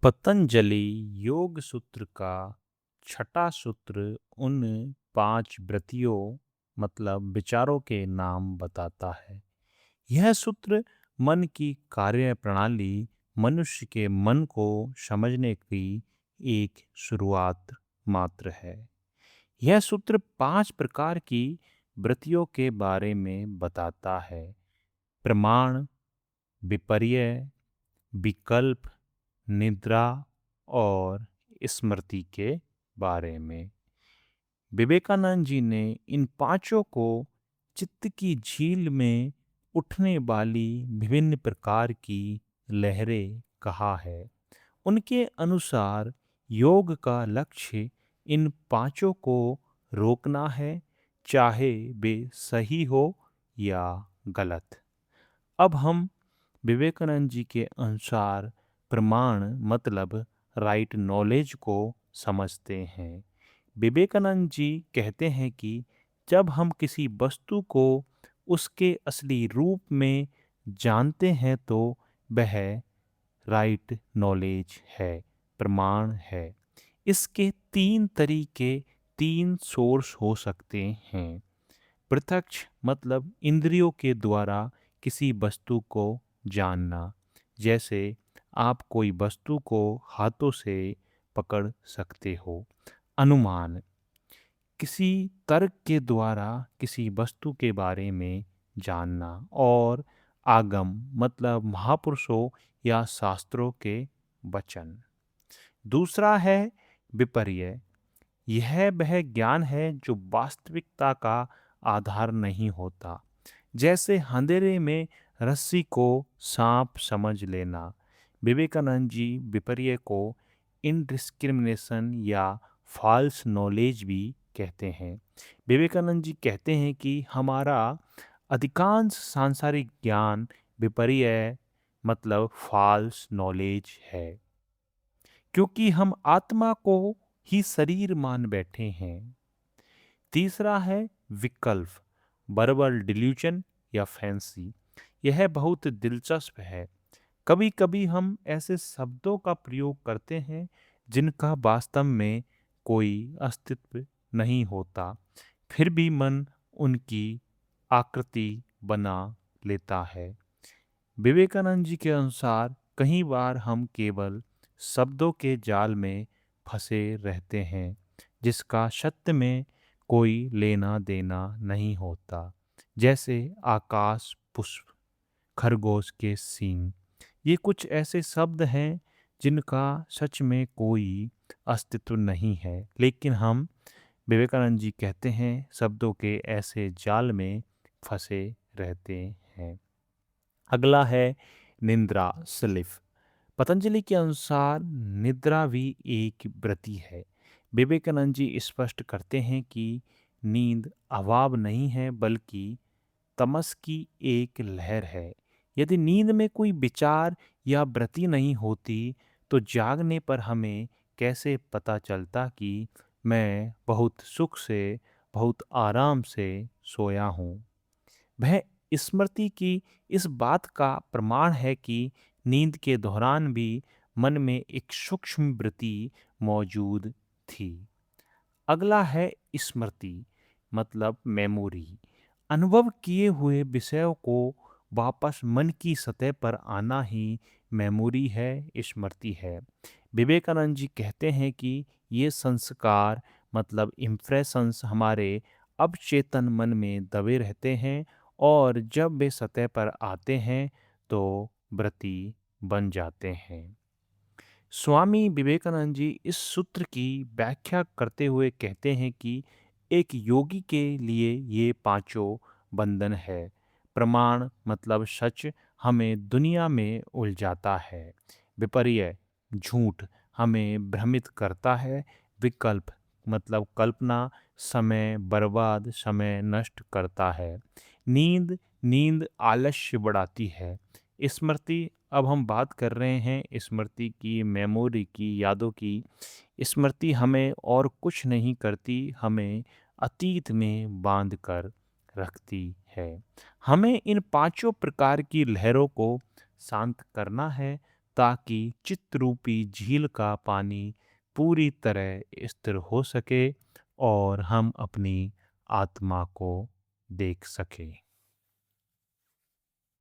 पतंजलि योग सूत्र का छठा सूत्र उन पांच व्रतियों मतलब विचारों के नाम बताता है। यह सूत्र मन की कार्य प्रणाली, मनुष्य के मन को समझने की एक शुरुआत मात्र है। यह सूत्र पांच प्रकार की व्रतियों के बारे में बताता है: प्रमाण, विपर्य, विकल्प, निद्रा और स्मृति के बारे में। विवेकानंद जी ने इन पांचों को चित्त की झील में उठने वाली विभिन्न प्रकार की लहरें कहा है। उनके अनुसार योग का लक्ष्य इन पांचों को रोकना है, चाहे वे सही हो या गलत। अब हम विवेकानंद जी के अनुसार प्रमाण मतलब राइट नॉलेज को समझते हैं। विवेकानंद जी कहते हैं कि जब हम किसी वस्तु को उसके असली रूप में जानते हैं तो वह राइट नॉलेज है, प्रमाण है। इसके तीन तरीके, तीन सोर्स हो सकते हैं। प्रत्यक्ष मतलब इंद्रियों के द्वारा किसी वस्तु को जानना, जैसे आप कोई वस्तु को हाथों से पकड़ सकते हो। अनुमान, किसी तर्क के द्वारा किसी वस्तु के बारे में जानना। और आगम मतलब महापुरुषों या शास्त्रों के वचन। दूसरा है विपर्य। यह वह ज्ञान है जो वास्तविकता का आधार नहीं होता, जैसे अंधेरे में रस्सी को सांप समझ लेना। विवेकानंद जी विपर्य को इनडिस्क्रिमिनेशन या फॉल्स नॉलेज भी कहते हैं। विवेकानंद जी कहते हैं कि हमारा अधिकांश सांसारिक ज्ञान विपर्य मतलब फॉल्स नॉलेज है, क्योंकि हम आत्मा को ही शरीर मान बैठे हैं। तीसरा है विकल्प, वर्बल डिल्यूजन या फैंसी। यह बहुत दिलचस्प है। कभी कभी हम ऐसे शब्दों का प्रयोग करते हैं जिनका वास्तव में कोई अस्तित्व नहीं होता, फिर भी मन उनकी आकृति बना लेता है। विवेकानंद जी के अनुसार कई बार हम केवल शब्दों के जाल में फंसे रहते हैं, जिसका सत्य में कोई लेना देना नहीं होता, जैसे आकाश, पुष्प, खरगोश के सींग। ये कुछ ऐसे शब्द हैं जिनका सच में कोई अस्तित्व नहीं है, लेकिन हम, विवेकानंद जी कहते हैं, शब्दों के ऐसे जाल में फंसे रहते हैं। अगला है निद्रा, स्लीप। पतंजलि के अनुसार निद्रा भी एक व्रति है। विवेकानंद जी स्पष्ट करते हैं कि नींद अभाव नहीं है, बल्कि तमस की एक लहर है। यदि नींद में कोई विचार या व्रति नहीं होती तो जागने पर हमें कैसे पता चलता कि मैं बहुत सुख से, बहुत आराम से सोया हूँ। वह स्मृति की इस बात का प्रमाण है कि नींद के दौरान भी मन में एक सूक्ष्म वृत्ति मौजूद थी। अगला है स्मृति मतलब मेमोरी। अनुभव किए हुए विषयों को वापस मन की सतह पर आना ही मेमोरी है, स्मृति है। विवेकानंद जी कहते हैं कि ये संस्कार मतलब इम्प्रेशंस हमारे अवचेतन मन में दबे रहते हैं, और जब वे सतह पर आते हैं तो व्रति बन जाते हैं। स्वामी विवेकानंद जी इस सूत्र की व्याख्या करते हुए कहते हैं कि एक योगी के लिए ये पांचों बंधन है। प्रमाण मतलब सच, हमें दुनिया में उलझाता है। विपर्य, झूठ, हमें भ्रमित करता है। विकल्प मतलब कल्पना, समय बर्बाद, समय नष्ट करता है। नींद, नींद आलस्य बढ़ाती है। स्मृति, अब हम बात कर रहे हैं स्मृति की, मेमोरी की, यादों की। स्मृति हमें और कुछ नहीं करती, हमें अतीत में बांध कर रखती है। हमें इन पांचों प्रकार की लहरों को शांत करना है, ताकि चित्तरूपी झील का पानी पूरी तरह स्थिर हो सके और हम अपनी आत्मा को देख सकें।